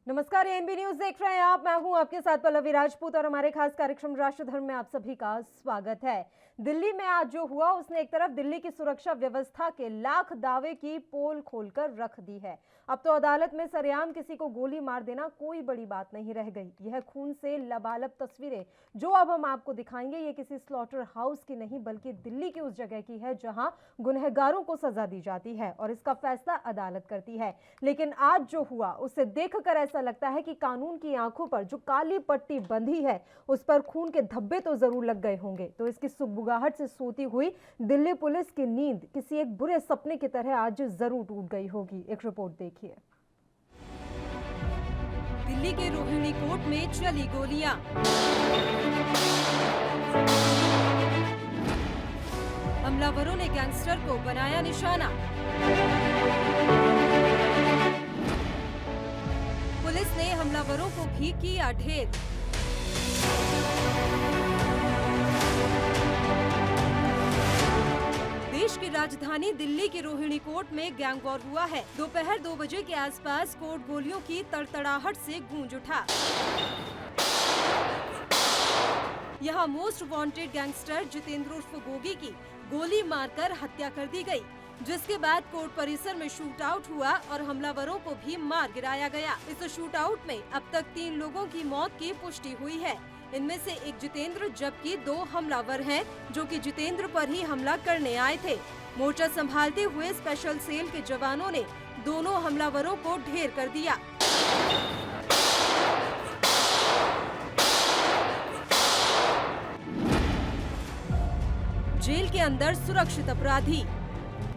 नमस्कार, ANB news देख रहे हैं आप। मैं हूं आपके साथ पल्लवी राजपूत और हमारे खास कार्यक्रम राष्ट्रधर्म में आप सभी का स्वागत है। दिल्ली में आज जो हुआ उसने एक तरफ दिल्ली की सुरक्षा व्यवस्था के लाख दावे की पोल खोलकर रख दी है। अब तो अदालत में सरेआम किसी को गोली मार देना कोई बड़ी बात नहीं रह गई। यह खून से लबालब तस्वीरें जो अब हम आपको दिखाएंगे, ये किसी स्लॉटर हाउस की नहीं बल्कि दिल्ली की उस जगह की है जहां गुनहगारों को सजा दी जाती है और इसका फैसला अदालत करती है। लेकिन आज जो हुआ उसे देखकर ऐसा लगता है कि कानून की आंखों पर जो काली पट्टी बंधी है उस पर खून के धब्बे तो जरूर लग गए होंगे। तो इसकी सुगबुगाहट से सोती हुई दिल्ली पुलिस की नींद किसी एक बुरे सपने की तरह आज जरूर टूट गई होगी। एक रिपोर्ट देखिए। दिल्ली के रोहिणी कोर्ट में चली गोलियां। हमलावरों ने गैंगस्टर को बनाया निशाना। पुलिस ने हमलावरों को भी किया ढेर। देश की राजधानी दिल्ली के रोहिणी कोर्ट में गैंग वॉर हुआ है। दोपहर 2 बजे के आसपास कोर्ट गोलियों की तड़तड़ाहट से गूंज उठा। यहाँ मोस्ट वांटेड गैंगस्टर जितेंद्र उर्फ गोगी की गोली मारकर हत्या कर दी गई, जिसके बाद कोर्ट परिसर में शूट आउट हुआ और हमलावरों को भी मार गिराया गया। इस शूट आउट में अब तक 3 लोगों की मौत की पुष्टि हुई है। इनमें से एक जितेंद्र जबकि 2 हमलावर हैं जो कि जितेंद्र पर ही हमला करने आए थे। मोर्चा संभालते हुए स्पेशल सेल के जवानों ने दोनों हमलावरों को ढेर कर दिया। जेल के अंदर सुरक्षित अपराधी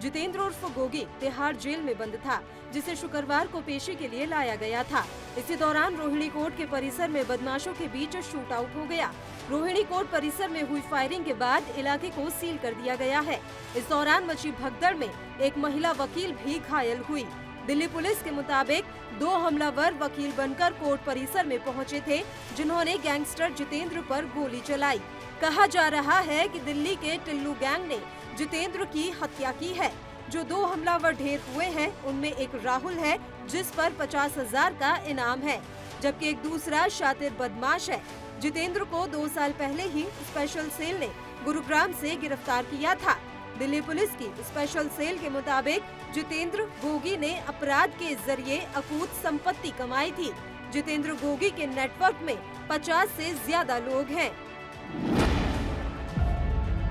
जितेंद्र उर्फ गोगी तिहाड़ जेल में बंद था, जिसे शुक्रवार को पेशी के लिए लाया गया था। इसी दौरान रोहिणी कोर्ट के परिसर में बदमाशों के बीच शूट आउट हो गया। रोहिणी कोर्ट परिसर में हुई फायरिंग के बाद इलाके को सील कर दिया गया है। इस दौरान मची भगदड़ में एक महिला वकील भी घायल हुई। दिल्ली पुलिस के मुताबिक 2 हमलावर वकील बनकर कोर्ट परिसर में पहुंचे थे, जिन्होंने गैंगस्टर जितेंद्र पर गोली चलाई। कहा जा रहा है कि दिल्ली के टिल्लू गैंग ने जितेंद्र की हत्या की है। जो 2 हमलावर ढेर हुए हैं उनमें एक राहुल है जिस पर 50,000 का इनाम है, जबकि एक दूसरा शातिर बदमाश है। जितेंद्र को 2 साल पहले ही स्पेशल सेल ने गुरुग्राम से गिरफ्तार किया था। दिल्ली पुलिस की स्पेशल सेल के मुताबिक जितेंद्र गोगी ने अपराध के जरिए अकूत संपत्ति कमाई थी। जितेंद्र गोगी के नेटवर्क में 50 से ज्यादा लोग हैं।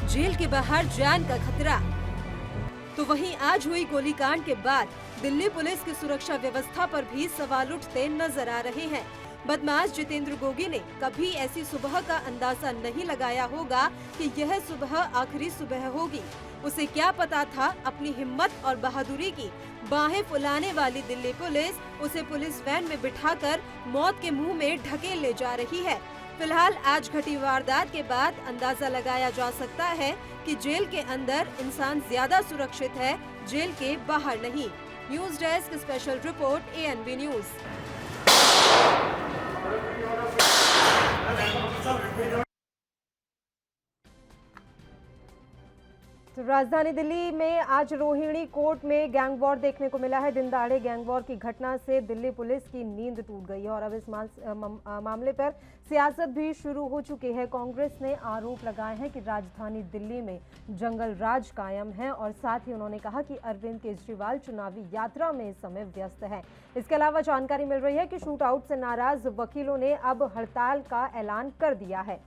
जेल के बाहर जान का खतरा। तो वहीं आज हुई गोलीकांड के बाद दिल्ली पुलिस की सुरक्षा व्यवस्था पर भी सवाल उठते नजर आ रहे हैं। बदमाश जितेंद्र गोगी ने कभी ऐसी सुबह का अंदाजा नहीं लगाया होगा कि यह सुबह आखिरी सुबह होगी। उसे क्या पता था अपनी हिम्मत और बहादुरी की बाहें फुलाने वाली दिल्ली पुलिस उसे पुलिस वैन में बिठाकर मौत के मुंह में ढकेल ले जा रही है। फिलहाल आज घटी वारदात के बाद अंदाजा लगाया जा सकता है कि जेल के अंदर इंसान ज्यादा सुरक्षित है, जेल के बाहर नहीं। News desk special report ANB news. तो राजधानी दिल्ली में आज रोहिणी कोर्ट में गैंग वॉर देखने को मिला है। दिन दहाड़े गैंग वॉर की घटना से दिल्ली पुलिस की नींद टूट गई है और अब इस मामले पर सियासत भी शुरू हो चुकी है। कांग्रेस ने आरोप लगाए हैं कि राजधानी दिल्ली में जंगल राज कायम है और साथ ही उन्होंने कहा कि अरविंद केजरीवाल चुनावी यात्रा में इस समय व्यस्त है। इसके अलावा जानकारी मिल रही है कि शूट आउट से नाराज वकीलों ने अब हड़ताल का ऐलान कर दिया है।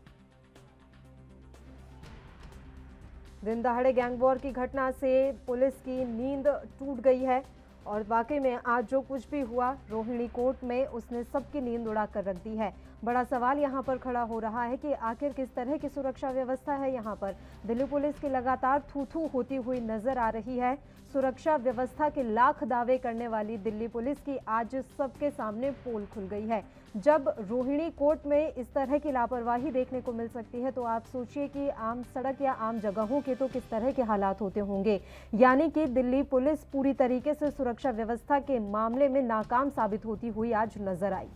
दिन दहाड़े गैंग वॉर की घटना से पुलिस की नींद टूट गई है और वाकई में आज जो कुछ भी हुआ रोहिणी कोर्ट में उसने सबकी नींद उड़ा कर रख दी है। बड़ा सवाल यहाँ पर खड़ा हो रहा है कि आखिर किस तरह की सुरक्षा व्यवस्था है यहाँ पर। दिल्ली पुलिस की लगातार थू-थू होती हुई नजर आ रही है। सुरक्षा व्यवस्था के लाख दावे करने वाली दिल्ली पुलिस की आज सबके सामने पोल खुल गई है। जब रोहिणी कोर्ट में इस तरह की लापरवाही देखने को मिल सकती है तो आप सोचिए कि आम सड़क या आम जगहों के तो किस तरह के हालात होते होंगे। यानी कि दिल्ली पुलिस पूरी तरीके से सुरक्षा व्यवस्था के मामले में नाकाम साबित होती हुई आज नजर आई।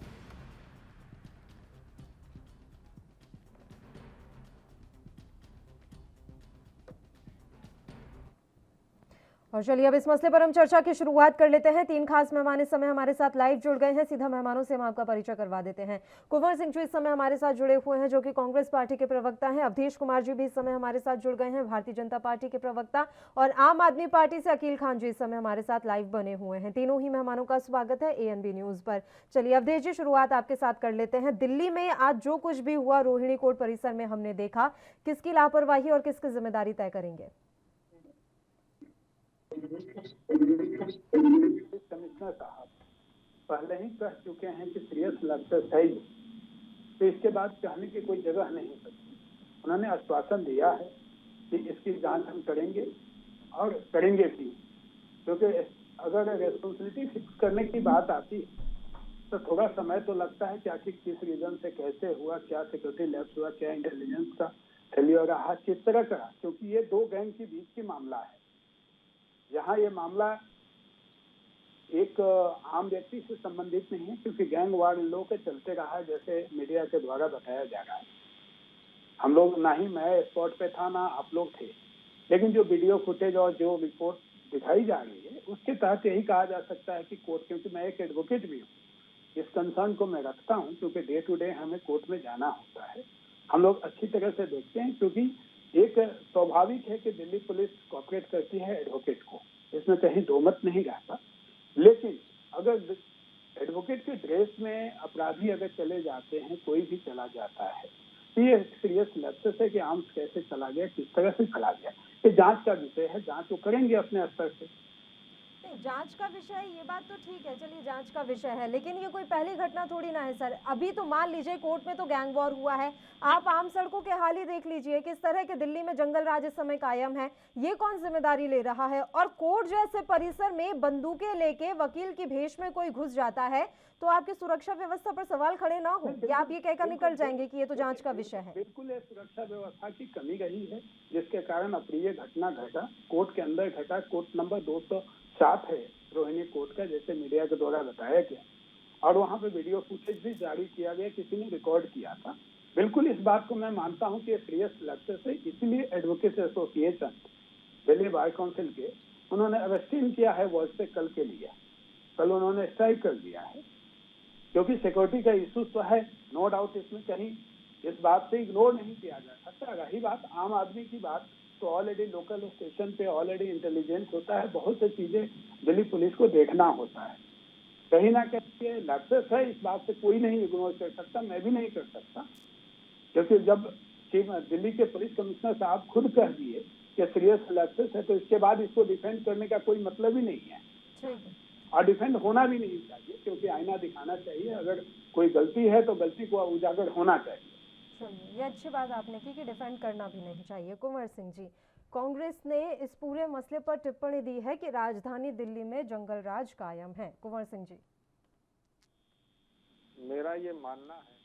और चलिए अब इस मसले पर हम चर्चा की शुरुआत कर लेते हैं। 3 खास मेहमान इस समय हमारे साथ लाइव जुड़ गए हैं। सीधा मेहमानों से हम आपका परिचय करवा देते हैं। कुंवर सिंह जी इस समय हमारे साथ जुड़े हुए हैं, जो कि कांग्रेस पार्टी के प्रवक्ता हैं। अवधेश कुमार जी भी इस समय हमारे साथ जुड़ गए हैं, भारतीय जनता पार्टी के प्रवक्ता। और आम आदमी पार्टी से अकील खान जी इस समय हमारे साथ लाइव बने हुए हैं। तीनों ही मेहमानों का स्वागत है ANB न्यूज पर। चलिए अवधेश जी, शुरुआत आपके साथ कर लेते हैं। दिल्ली में आज जो कुछ भी हुआ रोहिणी कोर्ट परिसर में हमने देखा, किसकी लापरवाही और किसकी जिम्मेदारी तय करेंगे? कमिश्नर साहब पहले ही कह चुके हैं कि सीरियस लैप्स है, तो इसके बाद कहने की कोई जगह नहीं सकती। उन्होंने आश्वासन दिया है कि इसकी जांच हम करेंगे और करेंगे भी, क्योंकि अगर रेस्पॉन्सिबिलिटी फिक्स करने की बात आती है तो थोड़ा समय तो लगता है कि आखिर किस रीजन से कैसे हुआ, क्या सिक्योरिटी लैप्स हुआ, क्या इंटेलिजेंस का फेलियर रहा, किस तरह का, क्योंकि ये 2 गैंग के बीच की मामला है। यहाँ ये मामला एक आम व्यक्ति से संबंधित नहीं है, क्योंकि गैंग वार इन लोगों के चलते रहा है, जैसे मीडिया के द्वारा बताया जा रहा है। हम लोग, ना ही मैं स्पॉट पे था ना आप लोग थे, लेकिन जो वीडियो फुटेज और जो रिपोर्ट दिखाई जा रही है उसके तहत यही कहा जा सकता है कि कोर्ट, क्योंकि मैं एक एडवोकेट भी हूँ, इस कंसर्न को मैं रखता हूँ, क्योंकि डे टू डे हमें कोर्ट में जाना होता है। हम लोग अच्छी तरह से देखते हैं, क्योंकि एक स्वाभाविक है कि दिल्ली पुलिस कोऑपरेट करती है एडवोकेट को, इसमें कहीं दो मत नहीं रहता। लेकिन अगर एडवोकेट के ड्रेस में अपराधी अगर चले जाते हैं, कोई भी चला जाता है, तो ये सीरियस लैप्स है कि आर्म्स कैसे चला गया, किस तरह से चला गया, ये जांच का विषय है। जांच वो करेंगे अपने स्तर से। जांच का विषय है, ये बात तो ठीक है, चलिए जांच का विषय है, लेकिन ये कोई पहली घटना थोड़ी ना है सर। अभी तो मान लीजिए कोर्ट में तो गैंग वॉर हुआ है, आप आम सड़कों के हाल ही देख लीजिए, किस तरह के दिल्ली में जंगल राज इस समय कायम है। ये कौन जिम्मेदारी ले रहा है? और कोर्ट जैसे परिसर में बंदूकें लेके वकील की भेष में कोई घुस जाता है तो आपकी सुरक्षा व्यवस्था पर सवाल खड़े ना हो, या आप ये कहकर निकल जाएंगे कि ये तो जांच का विषय है? बिल्कुल, ये सुरक्षा व्यवस्था की कमी रही है, जिसके कारण अप्रिय घटना घटा, कोर्ट के अंदर घटा। कोर्ट नंबर 207 है रोहिणी कोर्ट का, जैसे मीडिया के द्वारा बताया गया, और वहाँ पे वीडियो फुटेज भी जारी किया गया, किसी ने रिकॉर्ड किया था। बिल्कुल इस बात को मैं मानता हूँ कि ये सीरियस लैप्स है, इसीलिए advocacy association Delhi bar council के उन्होंने अरेस्टिंग किया है वर्ड से कल के लिए। कल उन्होंने स्ट्राइक कर दिया है, क्योंकि सिक्योरिटी का इशू तो है, नो डाउट, इसमें कहीं इस बात से इग्नोर नहीं किया जा सकता। रही बात आम आदमी की बात, तो ऑलरेडी लोकल स्टेशन पे ऑलरेडी इंटेलिजेंस होता है, बहुत सी चीजें दिल्ली पुलिस को देखना होता है। कहीं ना कहीं लैप्स है, इस बात से कोई नहीं इग्नोर कर सकता, मैं भी नहीं कर सकता, क्योंकि जब दिल्ली के पुलिस कमिश्नर साहब खुद कह दिए कि सीरियस लैप्स है, तो इसके बाद इसको डिफेंड करने का कोई मतलब ही नहीं है, और डिफेंड होना भी नहीं चाहिए, क्योंकि आईना दिखाना चाहिए। अगर कोई गलती है तो गलती को उजागर होना चाहिए। ये अच्छी बात आपने की कि डिफेंड करना भी नहीं चाहिए। कुंवर सिंह जी, कांग्रेस ने इस पूरे मसले पर टिप्पणी दी है कि राजधानी दिल्ली में जंगल राज कायम है। कुंवर सिंह जी, मेरा ये मानना है,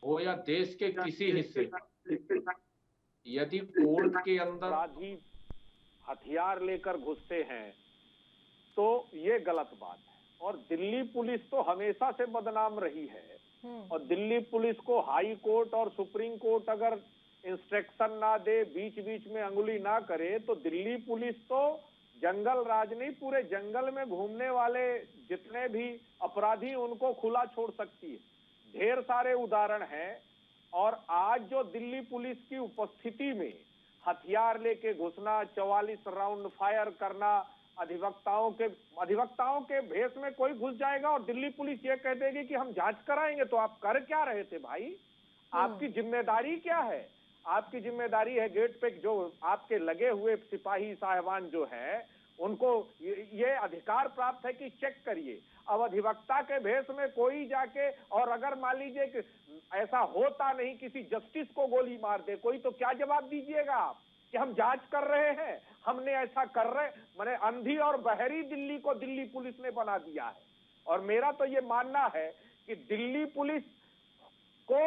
हो या देश के किसी हिस्से, यदि कोर्ट के अंदर अपराधी हथियार लेकर घुसते हैं तो ये गलत बात है। और दिल्ली पुलिस तो हमेशा से बदनाम रही है, और दिल्ली पुलिस को हाई कोर्ट और सुप्रीम कोर्ट अगर इंस्ट्रक्शन ना दे, बीच बीच में अंगुली ना करे, तो दिल्ली पुलिस तो जंगल राज नहीं, पूरे जंगल में घूमने वाले जितने भी अपराधी उनको खुला छोड़ सकती है। ढेर सारे उदाहरण हैं। और आज जो दिल्ली पुलिस की उपस्थिति में हथियार लेके घुसना, 44 राउंड फायर करना, अधिवक्ताओं के भेष में कोई घुस जाएगा और दिल्ली पुलिस ये कह देगी कि हम जांच कराएंगे, तो आप कर क्या रहे थे भाई? आपकी जिम्मेदारी क्या है? आपकी जिम्मेदारी है गेट पे जो आपके लगे हुए सिपाही साहिबान जो है, उनको ये अधिकार प्राप्त है कि चेक करिए। अब अधिवक्ता के भेष में कोई जाके, और अगर मान लीजिए कि ऐसा होता नहीं, किसी जस्टिस को गोली मार दे कोई, तो क्या जवाब दीजिएगा आप कि हम जांच कर रहे हैं, हमने ऐसा कर रहे? मैंने अंधी और बहरी दिल्ली को दिल्ली पुलिस ने बना दिया है। और मेरा तो ये मानना है कि दिल्ली पुलिस को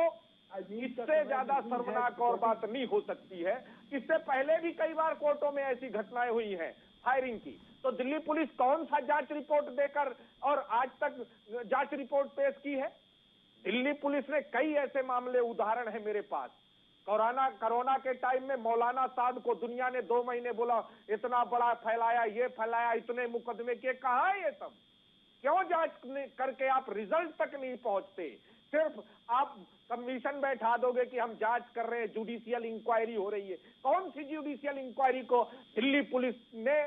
इससे ज्यादा शर्मनाक और बात नहीं हो सकती है। इससे पहले भी कई बार कोर्टों में ऐसी घटनाएं हुई हैं फायरिंग की, तो दिल्ली पुलिस कौन सा जांच रिपोर्ट देकर और आज तक जांच रिपोर्ट पेश की है? दिल्ली पुलिस ने कई ऐसे मामले, उदाहरण है मेरे पास, कोरोना के टाइम में मौलाना साद को दुनिया ने 2 महीने बोला इतना बड़ा फैलाया, ये फैलाया, इतने मुकदमे के, कहाँ है ये सब? क्यों जांच करके आप रिजल्ट तक नहीं पहुंचते? सिर्फ आप कमीशन बैठा दोगे कि हम जांच कर रहे हैं, जुडिशियल इंक्वायरी हो रही है। कौन सी जुडिशियल इंक्वायरी को दिल्ली पुलिस ने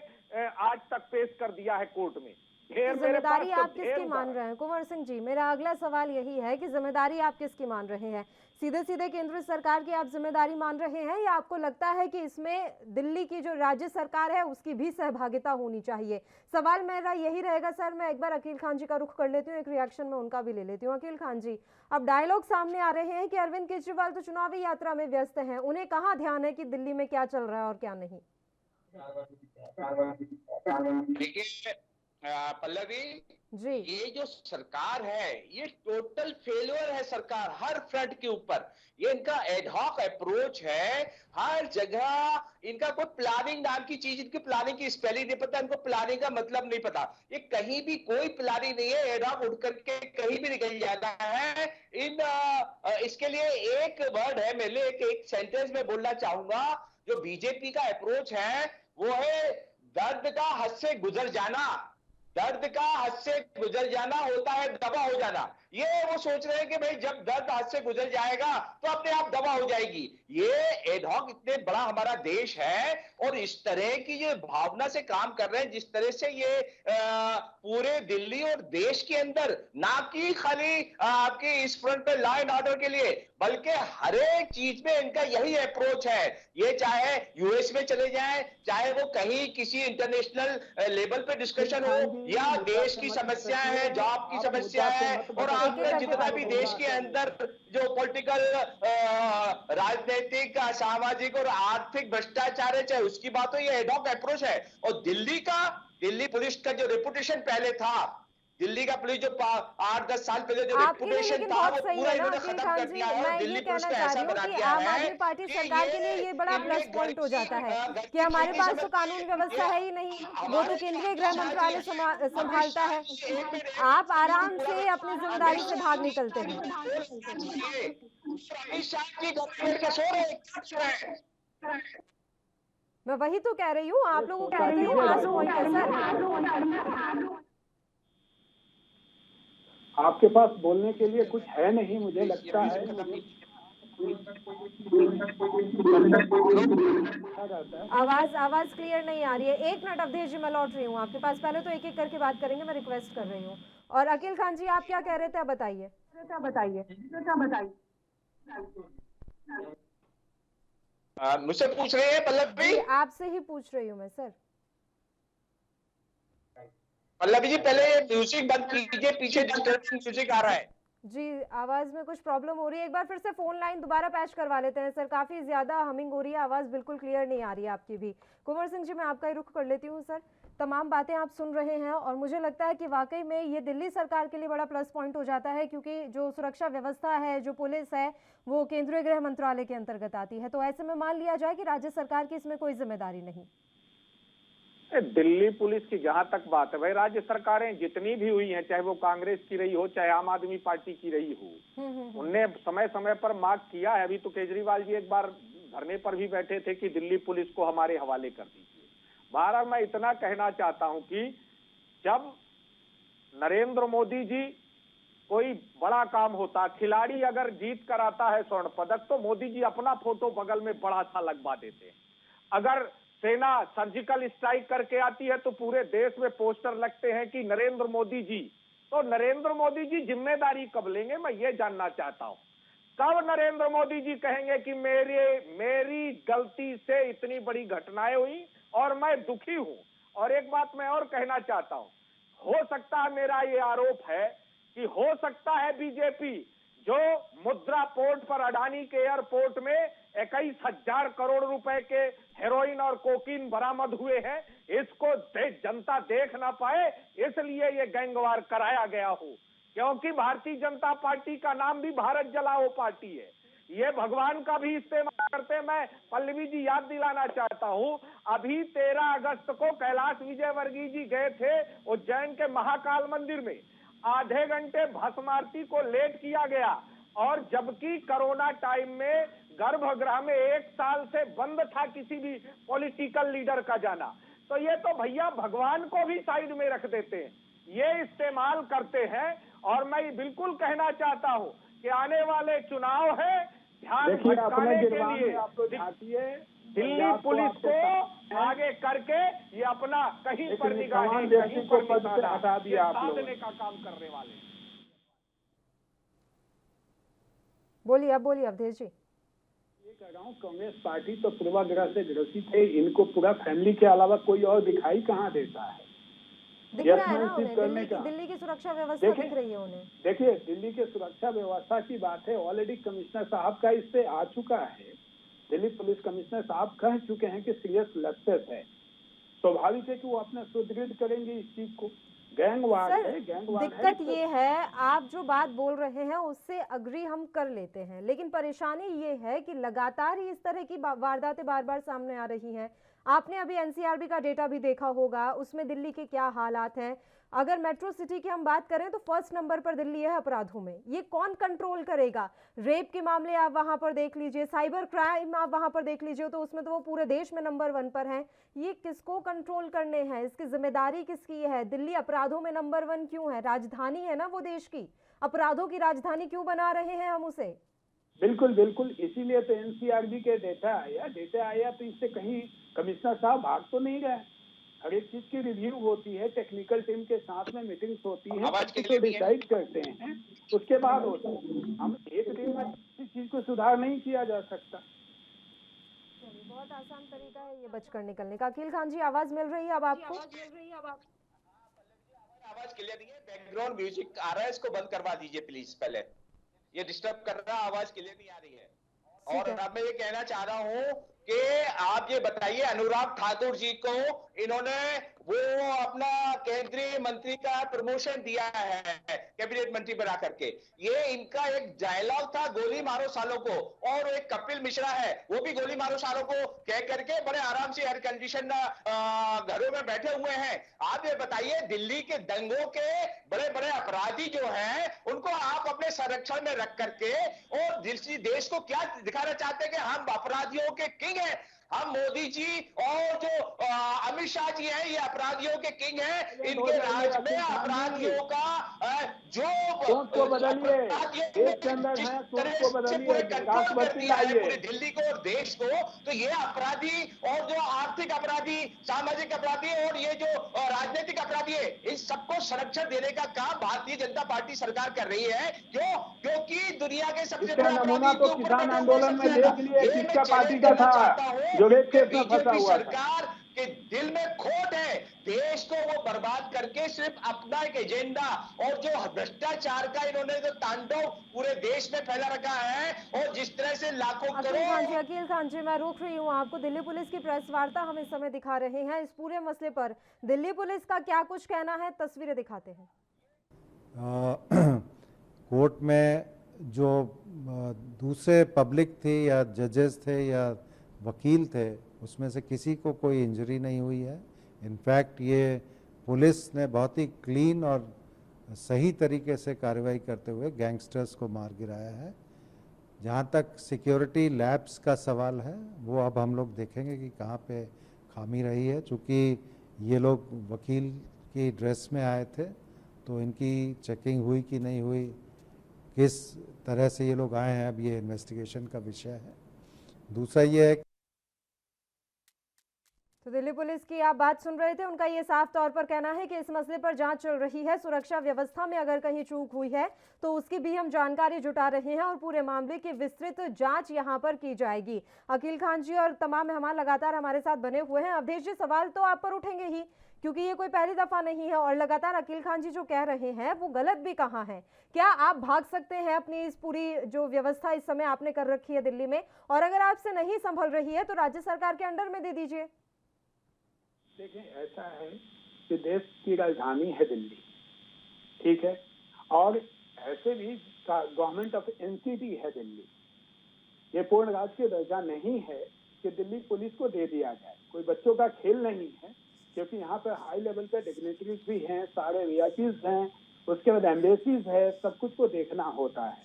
आज तक पेश कर दिया है कोर्ट में? जिम्मेदारी आप किसकी मान रहे हैं कुंवर सिंह जी? मेरा अगला सवाल यही है कि जिम्मेदारी आप किसकी मान रहे हैं? सीधे सीधे केंद्र सरकार की आप जिम्मेदारी मान रहे हैं या आपको लगता है कि इसमें दिल्ली की जो राज्य सरकार है उसकी भी सहभागिता होनी चाहिए? सवाल मेरा यही रहेगा सर। मैं एक बार अकील खान जी का रुख कर लेती हूँ, एक रिएक्शन में उनका भी ले लेती हूँ। अकील खान जी, अब डायलॉग सामने आ रहे हैं कि अरविंद केजरीवाल तो चुनावी यात्रा में व्यस्त हैं, उन्हें कहाँ ध्यान है कि दिल्ली में क्या चल रहा है और क्या नहीं? देखिए पल्लवी जी, ये जो सरकार है ये टोटल फेलियर है सरकार, हर फ्रंट के ऊपर। ये इनका एडहॉक अप्रोच है, हर जगह इनका कोई प्लानिंग नाम की चीज, इनकी प्लानिंग की स्पेलिंग नहीं पता, इनको प्लानिंग का मतलब नहीं पता। ये कहीं भी कोई प्लानिंग नहीं है, एडहॉक उठ करके कहीं भी निकल जाना है। इसके लिए एक वर्ड है, मेरे लिए एक सेंटेंस में बोलना चाहूंगा। जो बीजेपी का अप्रोच है वो है दर्द का हद से गुजर जाना। दर्द का हद से गुजर जाना होता है दबा हो जाना। ये वो सोच रहे हैं कि भाई जब दर्द हद से गुजर जाएगा तो अपने आप दबा हो जाएगी। ये एडहॉक इतने बड़ा हमारा देश है और इस तरह की जो भावना से काम कर रहे हैं, जिस तरह से ये पूरे दिल्ली और देश के अंदर, ना कि खाली आपके इस फ्रंट पे लॉ एंड ऑर्डर के लिए, बल्कि हर एक चीज में इनका यही अप्रोच है। ये चाहे यूएस में चले जाएं, चाहे वो कहीं किसी इंटरनेशनल लेवल पे डिस्कशन हो, या देश की समस्या है, जॉब की समस्या है, और आपका जितना भी देश के अंदर जो पॉलिटिकल, राजनीतिक, सामाजिक और आर्थिक भ्रष्टाचार है, चाहे उसकी बात हो, ये एडहॉक अप्रोच है। और दिल्ली पुलिस का जो रेपुटेशन पहले था, दिल्ली का पुलिस जो 8-10 साल पहले जो रेपुटेशन था, वो पूरा इन्होंने खत्म कर दिया है। और दिल्ली पुलिस को ऐसा बना दिया आम है आदमी पार्टी सरकार के लिए ये बड़ा प्लस पॉइंट हो जाता है कि हमारे पास तो कानून व्यवस्था है ही नहीं, वो तो केंद्रीय गृह मंत्रालय संभालता है। आप आराम से अपनी जिम्मेदारी से भाग निकलते हैं। अमित शाह की गवर्नमेंट के सो रहे। मैं वही तो कह रही हूँ, आप लोगों का ये प्लस पॉइंट है सर। आपके पास बोलने के लिए कुछ है नहीं, मुझे लगता है। आवाज क्लियर नहीं आ रही है। 1 मिनट अवधेश जी, मैं लौट रही हूँ आपके पास। पहले तो एक एक करके बात करेंगे, मैं रिक्वेस्ट कर रही हूँ। और अकील खान जी, आप क्या कह रहे थे, आप बताइए। मुझसे पूछ रहे हैं पल्लवी? आपसे ही पूछ रही हूँ मैं सर। पल्लवी जी पहले म्यूजिक बंद कीजिए, पीछे डिस्टर्बिंग म्यूजिक आ रहा है जी। आवाज में कुछ प्रॉब्लम हो रही है, एक बार फिर से फोन लाइन दोबारा पैच करवा लेते हैं सर। काफी ज्यादा हमिंग हो रही है, आवाज बिल्कुल क्लियर नहीं आ रही है आपकी भी। कुंवर सिंह जी, मैं आपका ही रुख कर लेती हूँ सर। तमाम बातें आप सुन रहे हैं और मुझे लगता है कि वाकई में ये दिल्ली सरकार के लिए बड़ा प्लस पॉइंट हो जाता है, क्योंकि जो सुरक्षा व्यवस्था है, जो पुलिस है, वो केंद्रीय गृह मंत्रालय के अंतर्गत आती है। तो ऐसे में मान लिया जाए कि राज्य सरकार की इसमें कोई जिम्मेदारी नहीं। दिल्ली पुलिस की जहां तक बात है, भाई राज्य सरकारें जितनी भी हुई हैं, चाहे वो कांग्रेस की रही हो, चाहे आम आदमी पार्टी की रही हो, उनने समय समय पर मांग किया है। अभी तो केजरीवाल जी एक बार धरने पर भी बैठे थे कि दिल्ली पुलिस को हमारे हवाले कर दीजिए। बहरहाल मैं इतना कहना चाहता हूं कि जब नरेंद्र मोदी जी कोई बड़ा काम होता, खिलाड़ी अगर जीत कर आता है स्वर्ण पदक, तो मोदी जी अपना फोटो बगल में बड़ा सा लगवा देते हैं। अगर सेना सर्जिकल स्ट्राइक करके आती है तो पूरे देश में पोस्टर लगते हैं कि नरेंद्र मोदी जी। तो नरेंद्र मोदी जी जिम्मेदारी कब लेंगे, मैं ये जानना चाहता हूं। कब नरेंद्र मोदी जी कहेंगे कि मेरी गलती से इतनी बड़ी घटनाएं हुई और मैं दुखी हूं। और एक बात मैं और कहना चाहता हूं, हो सकता है, मेरा ये आरोप है कि हो सकता है बीजेपी जो मुद्रा पोर्ट पर, अडानी के एयरपोर्ट में 21,000 करोड़ रुपए के हेरोइन और कोकीन बरामद हुए हैं, इसको जनता देख ना पाए, इसलिए ये गैंगवार कराया गया हो। क्योंकि भारतीय जनता पार्टी का नाम भी भारत जलाओ पार्टी है, ये भगवान का भी इस्तेमाल करते हैं। मैं पल्लवी जी याद दिलाना चाहता हूं, अभी 13 अगस्त को कैलाश विजयवर्गीय जी गए थे उज्जैन के महाकाल मंदिर में, आधे घंटे भस्म आरती को लेट किया गया, और जबकि कोरोना टाइम में गर्भगृह में 1 साल से बंद था किसी भी पॉलिटिकल लीडर का जाना। तो ये तो भैया भगवान को भी साइड में रख देते हैं, ये इस्तेमाल करते हैं। और मैं बिल्कुल कहना चाहता हूं कि आने वाले चुनाव है, ध्यान भटकाने के लिए दिल्ली पुलिस को आगे करके ये अपना कहीं पर निगाहें कहीं पर हटा दिया, साधने का काम करने वाले। बोलिए, अब बोलिए अवधेश जी। ये कह रहा हूँ, कांग्रेस पार्टी तो पूर्वाग्रह से ग्रसित है, इनको पूरा फैमिली के अलावा कोई और दिखाई कहाँ देता है? दिख रहा है ना उन्हें, दिल्ली की सुरक्षा व्यवस्था दिख रही है उन्हें। देखिए, दिल्ली के सुरक्षा व्यवस्था की बात है, ऑलरेडी कमिश्नर साहब का इस पे आ चुका है। दिल्ली पुलिस कमिश्नर साहब कह चुके हैं कि सीरियस लक्ष्य है, स्वाभाविक है कि वो अपना सुदृढ़ करेंगे इस चीज को। गैंगवार है, गैंगवार दिक्कत ये है, आप जो बात बोल रहे हैं उससे अग्री हम कर लेते हैं, लेकिन परेशानी ये है कि लगातार ही इस तरह की वारदातें बार बार सामने आ रही हैं। आपने अभी एनसीआरबी का डेटा भी देखा होगा, उसमें दिल्ली के क्या हालात हैं। अगर मेट्रो सिटी की हम बात करें तो फर्स्ट नंबर पर दिल्ली है अपराधों में। ये कौन कंट्रोल करेगा? रेप के मामले आप वहां पर देख लीजिए, साइबर क्राइम आप वहां पर देख लीजिए, तो उसमें तो वो पूरे देश में नंबर 1 पर हैं। ये किसको कंट्रोल करने हैं? इसकी जिम्मेदारी किसकी है? दिल्ली अपराधों में नंबर 1 क्यों है? राजधानी है ना वो देश की, अपराधों की राजधानी क्यों बना रहे हैं हम उसे? बिल्कुल बिल्कुल, इसीलिए तो एनसीआरबी के डेटा आया तो इससे कहीं कमिश्नर साहब भाग तो नहीं गए। हर एक चीज की रिव्यू होती है, टेक्निकल टीम के साथ में मीटिंग्स होती है, तो डिसाइड करते हैं, उसके बाद होता है। हम एक दिन में किसी चीज को सुधार नहीं किया जा सकता। बहुत आसान तरीका है ये बचकर निकलने का। अकील खान जी, आवाज मिल रही है अब आपको? आवाज क्लियर नहीं है, बैकग्राउंड म्यूजिक आ रहा है, इसको बंद करवा दीजिए प्लीज। पहले ये डिस्टर्ब कर रहा, आवाज क्लियर नहीं आ रही है। और अब मैं ये कहना चाह रहा हूं कि आप ये बताइए, अनुराग ठाकुर जी को इन्होंने वो अपना केंद्रीय मंत्री का प्रमोशन दिया है, कैबिनेट मंत्री बना करके। ये इनका एक डायलॉग था, गोली मारो सालों को। और एक कपिल मिश्रा है, वो भी गोली मारो सालों को कह करके बड़े आराम से एयर कंडीशन घरों में बैठे हुए हैं। आप ये बताइए, दिल्ली के दंगों के बड़े बड़े अपराधी जो हैं, उनको आप अपने संरक्षण में रख करके और देश को क्या दिखाना चाहते हैं कि हम अपराधियों के किंग हैं, हम मोदी जी और जो अमित शाह जी हैं ये अपराधियों के किंग हैं। इनके राज में अपराधियों का जो सोच को बदलिए, देश के अंदर है, सोच को बदलिए, राष्ट्रपति लाइए पूरे दिल्ली को और देश को। तो ये अपराधी और जो आर्थिक अपराधी, सामाजिक अपराधी और ये जो राजनीतिक अपराधी है, इन सबको संरक्षण देने का काम भारतीय जनता पार्टी सरकार कर रही है। क्यों? क्योंकि दुनिया के सबसे बड़े नमूना तो किसान आंदोलन में देख लिए किसका पार्टी का था, जो रेप केस में फंसा हुआ था। सरकार के दिल में खोट है, देश को वो बर्बाद करके सिर्फ अपना एक एजेंडा और जो भ्रष्टाचार का इन्होंने जो तांडव पूरे देश में फैला रखा है, और जिस तरह से लाखों करोड़। अकील खान जी, मैं रोक रही हूँ आपको। दिल्ली पुलिस की प्रेस वार्ता हम इस समय दिखा रहे हैं। इस पूरे मसले पर दिल्ली पुलिस का क्या कुछ कहना है, तस्वीरें दिखाते हैं। कोर्ट में जो दूसरे पब्लिक थे या जजेस थे या वकील थे, उसमें से किसी को कोई इंजरी नहीं हुई है। इनफैक्ट ये पुलिस ने बहुत ही क्लीन और सही तरीके से कार्रवाई करते हुए गैंगस्टर्स को मार गिराया है। जहाँ तक सिक्योरिटी लैब्स का सवाल है, वो अब हम लोग देखेंगे कि कहाँ पे खामी रही है। चूँकि ये लोग वकील की ड्रेस में आए थे, तो इनकी चेकिंग हुई कि नहीं हुई, किस तरह से ये लोग आए हैं, अब ये इन्वेस्टिगेशन का विषय है। दूसरा ये है, तो दिल्ली पुलिस की आप बात सुन रहे थे। उनका ये साफ तौर पर कहना है कि इस मसले पर जांच चल रही है, सुरक्षा व्यवस्था में अगर कहीं चूक हुई है तो उसकी भी हम जानकारी जुटा रहे हैं और पूरे मामले की विस्तृत जांच यहां पर की जाएगी। अकील खान जी और तमाम मेहमान लगातार हमारे साथ बने हुए हैं। अवधेश जी, सवाल तो आप पर उठेंगे ही, क्योंकि ये कोई पहली दफा नहीं है और लगातार अकील खान जी जो कह रहे हैं वो गलत भी कहाँ है। क्या आप भाग सकते हैं अपनी इस पूरी जो व्यवस्था इस समय आपने कर रखी है दिल्ली में, और अगर आपसे नहीं संभल रही है तो राज्य सरकार के अंडर में दे दीजिए। देखें, ऐसा है कि देश की राजधानी है दिल्ली, ठीक है, और ऐसे भी गवर्नमेंट ऑफ एनसीटी है दिल्ली। ये पूर्ण राज्य का दर्जा नहीं है कि दिल्ली पुलिस को दे दिया जाए। कोई बच्चों का खेल नहीं है, क्योंकि यहाँ पे हाई लेवल पे डिग्नेटरीज भी हैं, सारे वीआईपीज हैं, उसके बाद एम्बेसीज है, सब कुछ को देखना होता है।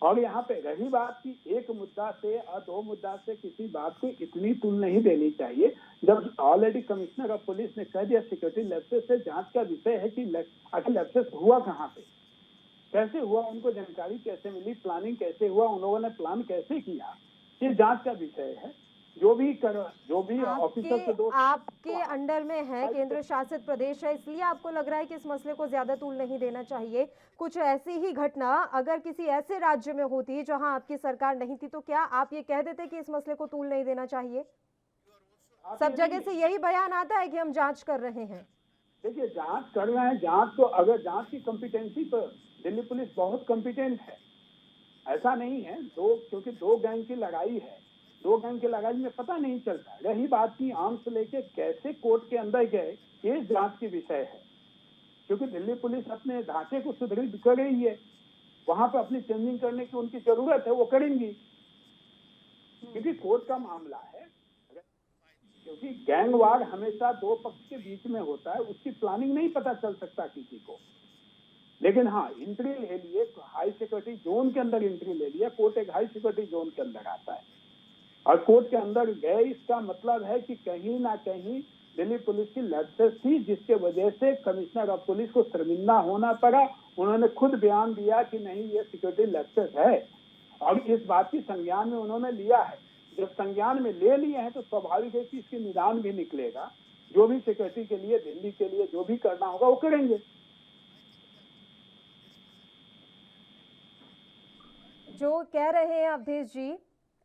और यहाँ पे रही बात की एक मुद्दा से और दो मुद्दा से किसी बात को इतनी तुल नहीं देनी चाहिए, जब ऑलरेडी कमिश्नर ऑफ पुलिस ने कह दिया सिक्योरिटी लैप्सेस से जांच का विषय है कि आखिर लैप्सेस हुआ कहाँ पे, कैसे हुआ, उनको जानकारी कैसे मिली, प्लानिंग कैसे हुआ, उन लोगों ने प्लान कैसे किया, ये जांच का विषय है। जो भी ऑफिसर के दोस्त आपके अंडर में है, केंद्र शासित प्रदेश है, इसलिए आपको लग रहा है कि इस मसले को ज्यादा तूल नहीं देना चाहिए। कुछ ऐसी ही घटना अगर किसी ऐसे राज्य में होती जहां आपकी सरकार नहीं थी, तो क्या आप ये कह देते कि इस मसले को तूल नहीं देना चाहिए? सब जगह से यही बयान आता है कि हम जांच कर रहे हैं। देखिए, जांच कर रहे हैं, जांच तो अगर जांच की कॉम्पिटेंसी तो दिल्ली पुलिस बहुत कॉम्पिटेंट है, ऐसा नहीं है। क्योंकि दो गैंग की लड़ाई है, दो गैंग की लड़ाई में पता नहीं चलता। रही बात की आर्म्स लेके कैसे कोर्ट के अंदर गए, ये जांच की विषय है। क्योंकि दिल्ली पुलिस अपने ढांचे को सुदृढ़ कर रही है, वहां पर अपनी चेंजिंग करने की उनकी जरूरत है, वो करेंगी, क्योंकि कोर्ट का मामला है। क्योंकि गैंगवार हमेशा दो पक्ष के बीच में होता है, उसकी प्लानिंग नहीं पता चल सकता किसी को। लेकिन हाँ, एंट्री ले लिए, हाई सिक्योरिटी जोन के अंदर एंट्री ले लिया, कोर्ट एक हाई सिक्योरिटी जोन के अंदर आता है और कोर्ट के अंदर गए, इसका मतलब है कि कहीं ना कहीं दिल्ली पुलिस की लैप्सेस थी, जिसके वजह से कमिश्नर ऑफ पुलिस को शर्मिंदा होना पड़ा। उन्होंने खुद बयान दिया कि नहीं, ये सिक्योरिटी लैप्सेस है, और इस बात की संज्ञान में उन्होंने लिया है। जब संज्ञान में ले लिए हैं तो स्वाभाविक है कि इसकी निदान भी निकलेगा। जो भी सिक्योरिटी के लिए, दिल्ली के लिए जो भी करना होगा वो करेंगे। जो कह रहे हैं अवधेश जी,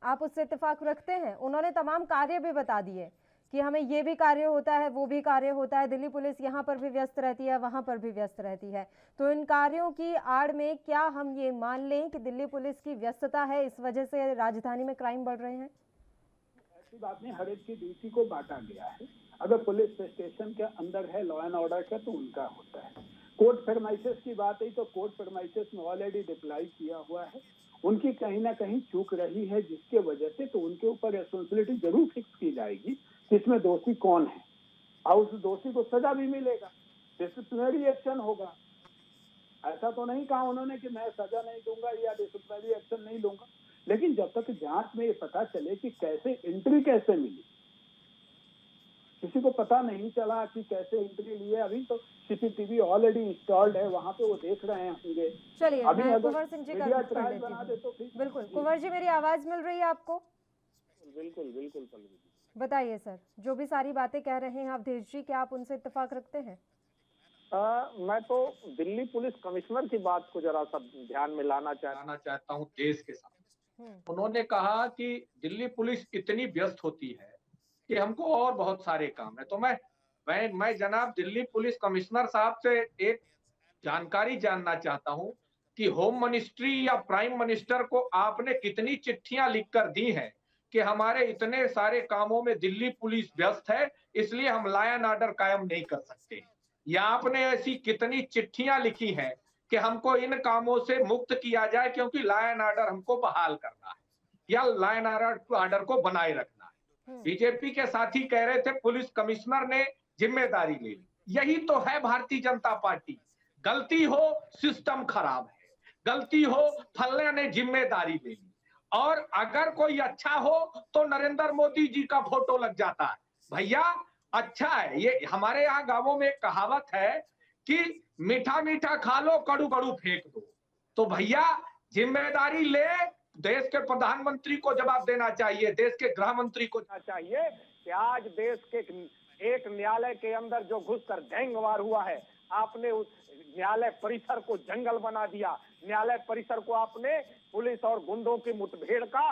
आप उससे इत्तेफाक रखते हैं? उन्होंने तमाम कार्य भी बता दिए कि हमें ये भी कार्य होता है, वो भी कार्य होता है, दिल्ली पुलिस यहाँ पर भी व्यस्त रहती है, वहां पर भी व्यस्त रहती है। तो इन कार्यों की आड़ में क्या हम ये मान लें कि दिल्ली पुलिस की व्यस्तता है, इस वजह से राजधानी में क्राइम बढ़ रहे हैं? ऐसी बात नहीं, हर एक की ड्यूटी को बांटा गया है। अगर पुलिस स्टेशन के अंदर है लॉ एंड ऑर्डर का, तो उनका होता है। कोर्ट फरमाइशेस की बात है तो कोर्ट फरमाइशेस में ऑलरेडी डिप्लाई किया हुआ है, उनकी कहीं ना कहीं चूक रही है, जिसके वजह से तो उनके ऊपर रेस्पॉन्सिबिलिटी जरूर फिक्स की जाएगी कि इसमें दोषी कौन है, और उस दोषी को सजा भी मिलेगा, डिसिप्लिनरी एक्शन होगा। ऐसा तो नहीं कहा उन्होंने कि मैं सजा नहीं दूंगा या डिसिप्लिनरी एक्शन नहीं लूंगा, लेकिन जब तक जांच में ये पता चले कि कैसे एंट्री कैसे मिली, किसी को पता नहीं चला कि कैसे एंट्री लिए। अभी तो सीसीटीवी ऑलरेडी इंस्टॉल्ड है, वहां पे वो देख रहे होंगे। चलिए, अभी मैं अगर कुंवर सिंह जी का मीडिया रुख कर ट्रायल लेती बना हूँ। दे तो फिर बिल्कुल, कुंवर जी, मेरी आवाज मिल रही है आपको? बिल्कुल बिल्कुल पल्लवी जी। बताइए सर, जो भी सारी बातें कह रहे हैं अवधेश जी, क्या आप उनसे इत्तेफाक रखते हैं? मैं तो दिल्ली पुलिस कमिश्नर की बात को जरा सा ध्यान में लाना चाहता हूँ देश के सामने। उन्होंने कहा कि दिल्ली पुलिस इतनी व्यस्त होती है कि हमको और बहुत सारे काम है। तो मैं जनाब दिल्ली पुलिस कमिश्नर साहब से एक जानकारी जानना चाहता हूं कि होम मिनिस्ट्री या प्राइम मिनिस्टर को आपने कितनी चिट्ठियां लिखकर दी हैं कि हमारे इतने सारे कामों में दिल्ली पुलिस व्यस्त है, इसलिए हम लॉ एंड ऑर्डर कायम नहीं कर सकते, या आपने ऐसी कितनी चिट्ठियां लिखी हैं कि हमको इन कामों से मुक्त किया जाए क्योंकि लॉ एंड ऑर्डर हमको बहाल करना है या लॉ एंड ऑर्डर को बनाए रखना है। बीजेपी के साथी कह रहे थे पुलिस कमिश्नर ने जिम्मेदारी ले ली। यही तो है भारतीय जनता पार्टी। गलती हो सिस्टम खराब है, गलती हो फल्ले ने जिम्मेदारी ले ली, और अगर कोई अच्छा हो तो नरेंद्र मोदी जी का फोटो लग जाता है। भैया अच्छा है, ये हमारे यहाँ गांवों में एक कहावत है कि मीठा मीठा खा लो, कड़ू कड़ू फेंक दो। तो भैया जिम्मेदारी ले, देश के प्रधानमंत्री को जवाब देना चाहिए, देश के गृह मंत्री को चाहिए कि आज देश के एक न्यायालय के अंदर जो घुसकर गैंगवार हुआ है, आपने उस न्यायालय परिसर को जंगल बना दिया। न्यायालय परिसर को आपने पुलिस और गुंडों की मुठभेड़ का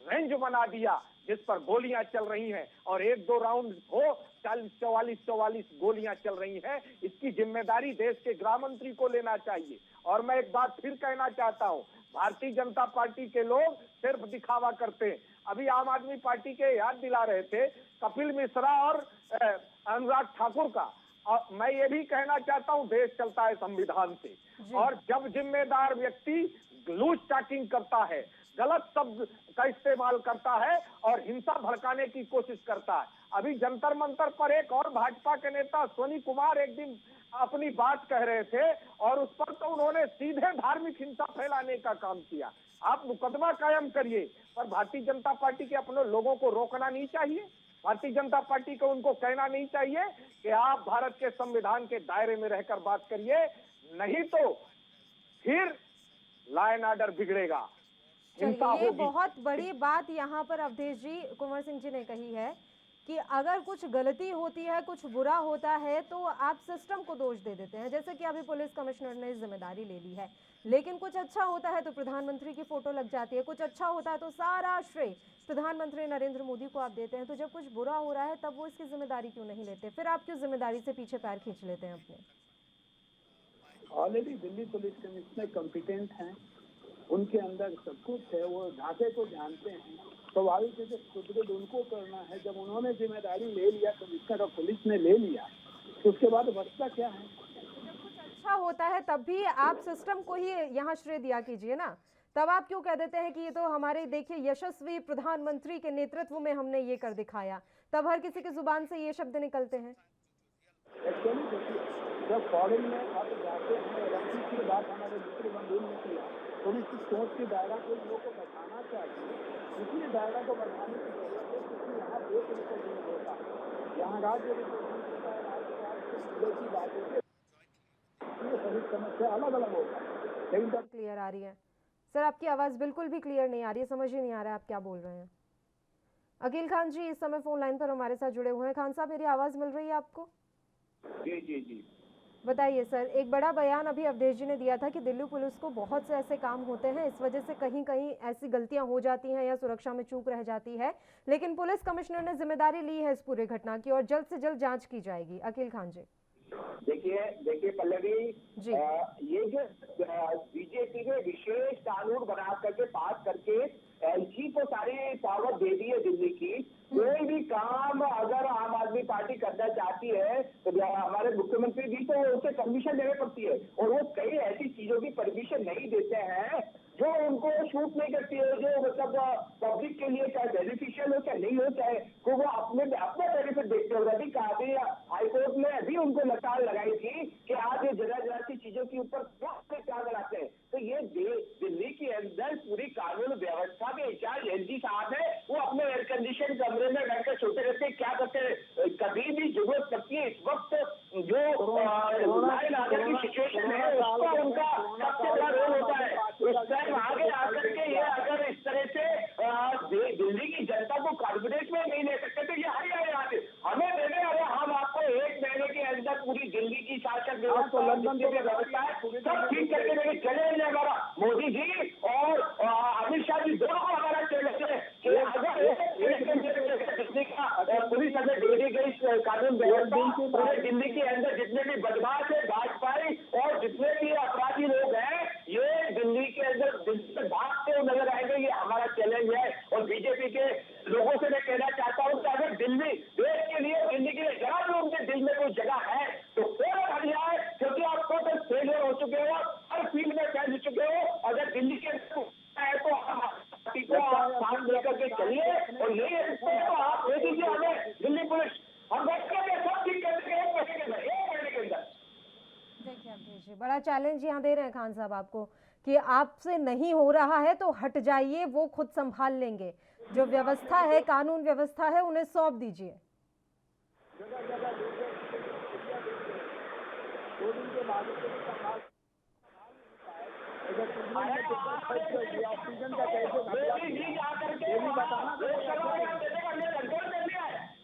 रेंज बना दिया, जिस पर गोलियां चल रही हैं, और एक दो राउंड हो 44 गोलियां चल रही हैं। इसकी जिम्मेदारी देश के गृह मंत्री को लेना चाहिए। और मैं एक बात फिर कहना चाहता हूं, भारतीय जनता पार्टी के लोग सिर्फ दिखावा करते हैं। अभी आम आदमी पार्टी के याद दिला रहे थे कपिल मिश्रा और अनुराग ठाकुर का, और मैं ये भी कहना चाहता हूं देश चलता है संविधान से, और जब जिम्मेदार व्यक्ति लूज टॉकिंग करता है, गलत शब्द का इस्तेमाल करता है और हिंसा भड़काने की कोशिश करता है, अभी जंतर मंतर पर एक और भाजपा के नेता सोनी कुमार एक दिन अपनी बात कह रहे थे और उस पर तो उन्होंने सीधे धार्मिक हिंसा फैलाने का काम किया। आप मुकदमा कायम करिए, पर भारतीय जनता पार्टी के अपने लोगों को रोकना नहीं चाहिए। भारतीय जनता पार्टी को उनको कहना नहीं चाहिए कि आप भारत के संविधान के दायरे में रहकर बात करिए, नहीं तो फिर लॉ एंड ऑर्डर बिगड़ेगा, हिंसा ये होगी। बहुत बड़ी बात यहाँ पर अवधेश जी, कुंवर सिंह जी ने कही है कि अगर कुछ गलती होती है, कुछ बुरा होता है तो आप सिस्टम को दोष दे देते हैं, जैसे कि अभी पुलिस कमिश्नर ने जिम्मेदारी ले ली है। लेकिन कुछ अच्छा होता है तो प्रधानमंत्री की फोटो लग जाती है, कुछ अच्छा होता है तो सारा श्रेय प्रधानमंत्री नरेंद्र मोदी को आप देते हैं। तो जब कुछ बुरा हो रहा है तब वो इसकी जिम्मेदारी क्यों नहीं लेते? फिर आप क्यों जिम्मेदारी से पीछे पैर खींच लेते हैं अपने? Already Delhi police commissioner competent हैं, उनके अंदर सब कुछ है, वो ढांचे को जानते हैं। स्वाभाविक है कि सुदृढ़ उनको करना है। जब उन्होंने जिम्मेदारी ले लिया, कमिश्नर और पुलिस ने ले लिया, तो उसके बाद बचता क्या है? जब कुछ अच्छा होता है तब भी आप सिस्टम को ही यहाँ श्रेय दिया कीजिए ना। तब आप क्यों कह देते हैं कि ये तो हमारे देखिए यशस्वी प्रधानमंत्री के नेतृत्व में हमने ये कर दिखाया? तब हर किसी की जुबान से ये शब्द निकलते हैं। एक्चुअली देखिए, जब फॉरेन में आप जाते हैं, ओलंपिक की बात हमारे मित्र बंधु ने किया, थोड़ी सी सोच की दायरा को लोगों को बढ़ाना चाहिए। इसलिए दायरा को बढ़ाने की जरूरत है, क्योंकि यहाँ देश रिप्रेजेंट होता है, यहाँ राज्य रिप्रेजेंट होता है, राज्य की बात होती है, ये सभी समस्या अलग अलग होता है। लेकिन जब क्लियर आ रही है सर, आपकी आवाज बिल्कुल भी क्लियर नहीं आ रही है, समझ ही नहीं आ रहा है आप क्या बोल रहे हैं। अकील खान जी इस समय फोन लाइन पर हमारे साथ जुड़े हुए हैं। खान साहब, मेरी आवाज मिल रही है आपको? जी जी जी। बताइए सर, एक बड़ा बयान अभी अवधेश जी ने दिया था कि दिल्ली पुलिस को बहुत से ऐसे काम होते हैं, इस वजह से कहीं कहीं ऐसी गलतियां हो जाती हैं या सुरक्षा में चूक रह जाती है, लेकिन पुलिस कमिश्नर ने जिम्मेदारी ली है इस पूरे घटना की और जल्द से जल्द जांच की जाएगी। अकील खान जी। देखिए पल्लवी जी। ये जो बीजेपी ने विशेष कानून बना करके पास करके एलजी को सारी पावर दे दी है दिल्ली की। कोई भी काम अगर आम आदमी पार्टी करना चाहती है तो हमारे मुख्यमंत्री जी को उसे परमिशन देनी पड़ती है, और वो कई ऐसी चीजों की परमिशन नहीं देते हैं जो उनको शूट नहीं करती है, जो मतलब पब्लिक के लिए चाहे बेनिफिशियल हो चाहे नहीं हो, चाहे तो वो अपना बेनिफिट देखते हो। अभी काफी हाईकोर्ट ने अभी उनको लताड़ लगाई थी कि आज ये जगह जगह की चीजों के ऊपर क्या लगाते हैं। तो ये दिल्ली के अंदर पूरी कानून व्यवस्था के इंचार्ज एलजी साहब है, वो अपने एयर कंडीशन कमरे में बैठकर सोते रहते क्या करते हैं। कभी भी जरूरत पड़ती है, इस वक्त जो लाइन आगे की सिचुएशन है उसका उनका सबसे बड़ा रोल होता है। उस टाइम आगे आकर के ये अगर इस तरह से दिल्ली की जनता को कॉन्फिडेंस में नहीं ले सकते तो ये हमें देने, अरे हम आपको 1 महीने के अंदर पूरी दिल्ली की शासन व्यवस्था है सब ठीक करके देंगे। चैलेंज है हमारा, मोदी जी और अमित शाह जी दोनों को हमारा चैलेंज है कि अगर पुलिस अगर दे गई कानून व्यवस्था, पूरे दिल्ली के अंदर जितने भी बदमाश है, भाजपाई और जितने भी अपराधी लोग हैं, ये दिल्ली के अंदर दिल्ली से भागते हुए नजर आएंगे। ये हमारा चैलेंज है। और बीजेपी के लोगों से मैं कहना चाहता हूँ कि अगर दिल्ली देश के लिए, दिल्ली के लिए जरा भी उनके दिल में कोई जगह है तो फौरन हट जाए, क्योंकि आप टोटल फेलियर हो चुके हो, हर फील्ड में फैल चुके हो। अगर दिल्ली के है तो हम पार्टी को आप साथ लेकर के चलिए, और नहीं है तो आप दे दीजिए हमें दिल्ली पुलिस, हम बैठे सब ठीक कर देंगे 1 महीने के अंदर। देखिए अवधेश जी, बड़ा चैलेंज यहाँ दे रहे हैं खान साहब आपको कि आपसे नहीं हो रहा है तो हट जाइए, वो खुद संभाल लेंगे। जो व्यवस्था है, कानून व्यवस्था है, उन्हें सौंप दीजिए।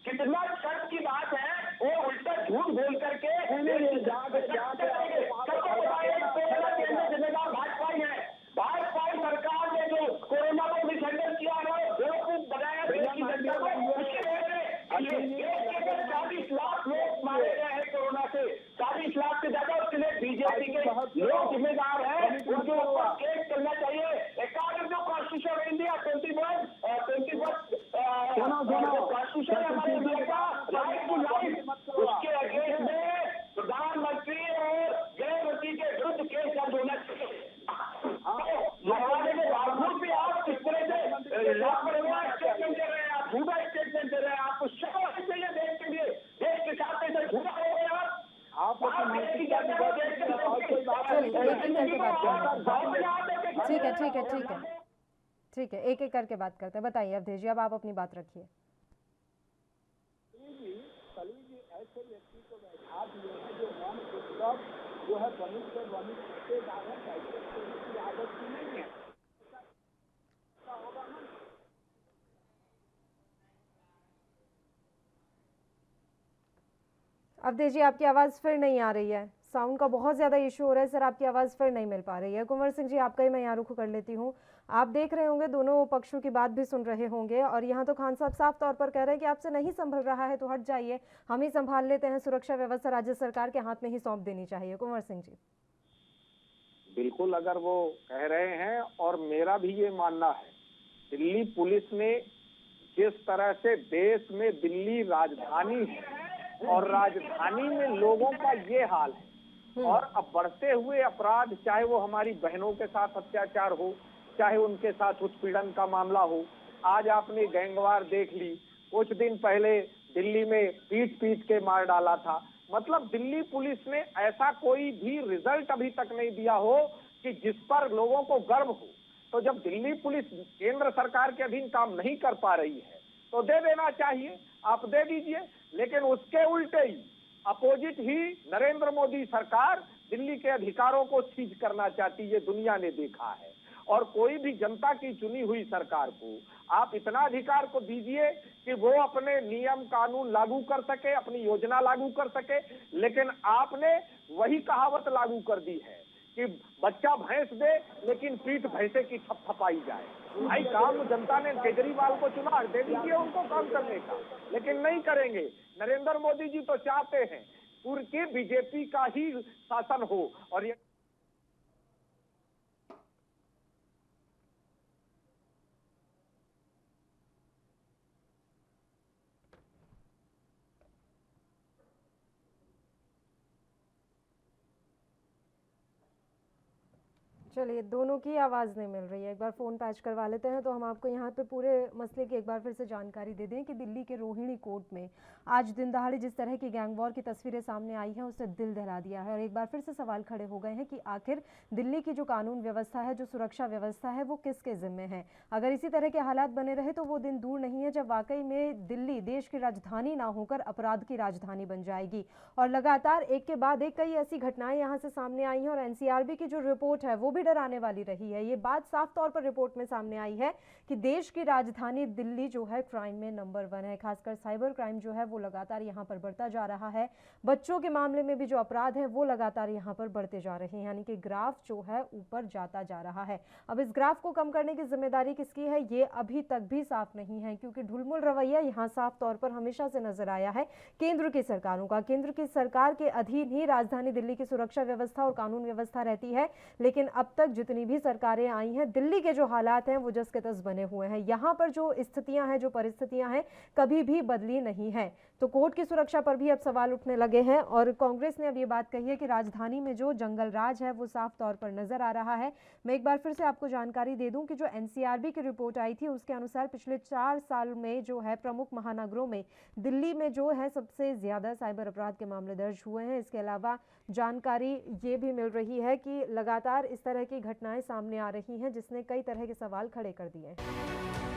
कितना शर्त की बात है, वो उल्टा झूठ बोल करके जिम्मेदार भाजपा ही है। भाजपा सरकार ने जो कोरोना को मिसहैंडल किया है, बेवकूफ बनाया देश की जनता को, उसके वजह से 40 लाख लोग मारे गए हैं कोरोना से, 40 लाख से ज्यादा। उसके लिए बीजेपी के लोग जिम्मेदार हैं, उनके ऊपर केस करना चाहिए। According to constitution of India 21 constitution है हमारे इंडिया का, राइट टू लाइफ, उसके अगेंस्ट में प्रधानमंत्री और गृह मंत्री के विरुद्ध केस दर्ज होना चाहिए। मरवाने के बावजूद भी आप किस तरह से लापरवाह स्टेटमेंट दे रहे हैं, आप झूठा स्टेटमेंट दे रहे हैं, आपको शर्म आनी चाहिए। और कोई बात चलिए एक एक करके बात करेंगे। ठीक है ठीक है ठीक है ठीक है, एक एक करके बात करते हैं। बताइए अवधेश जी, अब आप अपनी बात रखिए। सलीम जी ऐसे व्यक्ति को बैठा दिए हैं जो मन पुस्तक जो है बनी से बनी रिश्तेदार है, पैसे देने की आदत की नहीं है। होगा ना। अवधेश जी आपकी आवाज़ फिर नहीं आ रही है, साउंड का बहुत ज़्यादा इशू हो रहा है सर, आपकी आवाज़ फिर नहीं मिल पा रही है। कुंवर सिंह जी आपका ही मैं यहाँ रुख कर लेती हूँ। आप देख रहे होंगे, दोनों पक्षों की बात भी सुन रहे होंगे, और यहाँ तो खान साहब साफ तौर पर कह रहे हैं कि आपसे नहीं संभल रहा है तो हट जाइए, हम ही संभाल लेते हैं, सुरक्षा व्यवस्था राज्य सरकार के हाथ में ही सौंप देनी चाहिए। कुंवर सिंह जी बिल्कुल, अगर वो कह रहे हैं, और मेरा भी ये मानना है, दिल्ली पुलिस ने जिस तरह से देश में दिल्ली राजधानी है और राजधानी में लोगों का ये हाल है, और अब बढ़ते हुए अपराध, चाहे वो हमारी बहनों के साथ अत्याचार हो, चाहे उनके साथ उत्पीड़न का मामला हो। आज आपने गैंगवार देख ली, कुछ दिन पहले दिल्ली में पीट पीट के मार डाला था। मतलब दिल्ली पुलिस ने ऐसा कोई भी रिजल्ट अभी तक नहीं दिया हो कि जिस पर लोगों को गर्व हो। तो जब दिल्ली पुलिस केंद्र सरकार के अधीन काम नहीं कर पा रही है तो दे देना चाहिए, आप दे दीजिए। लेकिन उसके उल्टे ही, अपोजिट ही, नरेंद्र मोदी सरकार दिल्ली के अधिकारों को सीज करना चाहती है, दुनिया ने देखा है। और कोई भी जनता की चुनी हुई सरकार को आप इतना अधिकार को दीजिए कि वो अपने नियम कानून लागू कर सके, अपनी योजना लागू कर सके। लेकिन आपने वही कहावत लागू कर दी है कि बच्चा भैंस दे लेकिन पीठ भैंसे की थपथपाई जाए। भाई काम जनता ने केजरीवाल को चुना, दे दीजिए उनको काम करने का, लेकिन नहीं करेंगे। नरेंद्र मोदी जी तो चाहते हैं पूरी बीजेपी का ही शासन हो। और ये चलिए, दोनों की आवाज़ नहीं मिल रही है, एक बार फ़ोन पैच करवा लेते हैं तो हम आपको यहाँ पे पूरे मसले की एक बार फिर से जानकारी दे दें कि दिल्ली के रोहिणी कोर्ट में आज दिन दहाड़े जिस तरह की गैंग वॉर की तस्वीरें सामने आई हैं उससे दिल दहला दिया है। और एक बार फिर से सवाल खड़े हो गए हैं कि आखिर दिल्ली की जो कानून व्यवस्था है, जो सुरक्षा व्यवस्था है, वो किसके ज़िम्मे है। अगर इसी तरह के हालात बने रहे तो वो दिन दूर नहीं है जब वाकई में दिल्ली देश की राजधानी ना होकर अपराध की राजधानी बन जाएगी। और लगातार एक के बाद एक कई ऐसी घटनाएं यहाँ से सामने आई हैं, और एनसीआरबी की जो रिपोर्ट है वो भी डराने वाली रही है। ये बात साफ तौर पर रिपोर्ट में सामने आई है कि देश की राजधानी दिल्ली जो है क्राइम में नंबर 1 है, खासकर साइबर क्राइम जो है वो लगातार यहाँ पर बढ़ता जा रहा है। बच्चों के मामले में भी जो अपराध है वो लगातार यहाँ पर बढ़ते जा रहे हैं, यानी कि ग्राफ जो है ऊपर जाता जा रहा है। अब इस ग्राफ को कम करने की जिम्मेदारी किसकी है ये अभी तक भी साफ नहीं है, क्योंकि ढुलमुल रवैया यहाँ साफ तौर पर हमेशा से नजर आया है केंद्र की सरकारों का। केंद्र की सरकार के अधीन ही राजधानी दिल्ली की सुरक्षा व्यवस्था और कानून व्यवस्था रहती है, लेकिन अब तक जितनी भी सरकारें आई हैं, दिल्ली के जो हालात हैं वो जस के तस बने हुए हैं। यहाँ पर जो स्थितियां हैं, जो परिस्थितियां हैं, कभी भी बदली नहीं है। तो कोर्ट की सुरक्षा पर भी अब सवाल उठने लगे हैं, और कांग्रेस ने अब ये बात कही है कि राजधानी में जो जंगल राज है वो साफ तौर पर नजर आ रहा है। मैं एक बार फिर से आपको जानकारी दे दूं कि जो एनसीआरबी की रिपोर्ट आई थी उसके अनुसार पिछले 4 साल में जो है प्रमुख महानगरों में दिल्ली में जो है सबसे ज्यादा साइबर अपराध के मामले दर्ज हुए हैं। इसके अलावा जानकारी ये भी मिल रही है कि लगातार इस तरह की घटनाएं सामने आ रही हैं जिसने कई तरह के सवाल खड़े कर दिए हैं।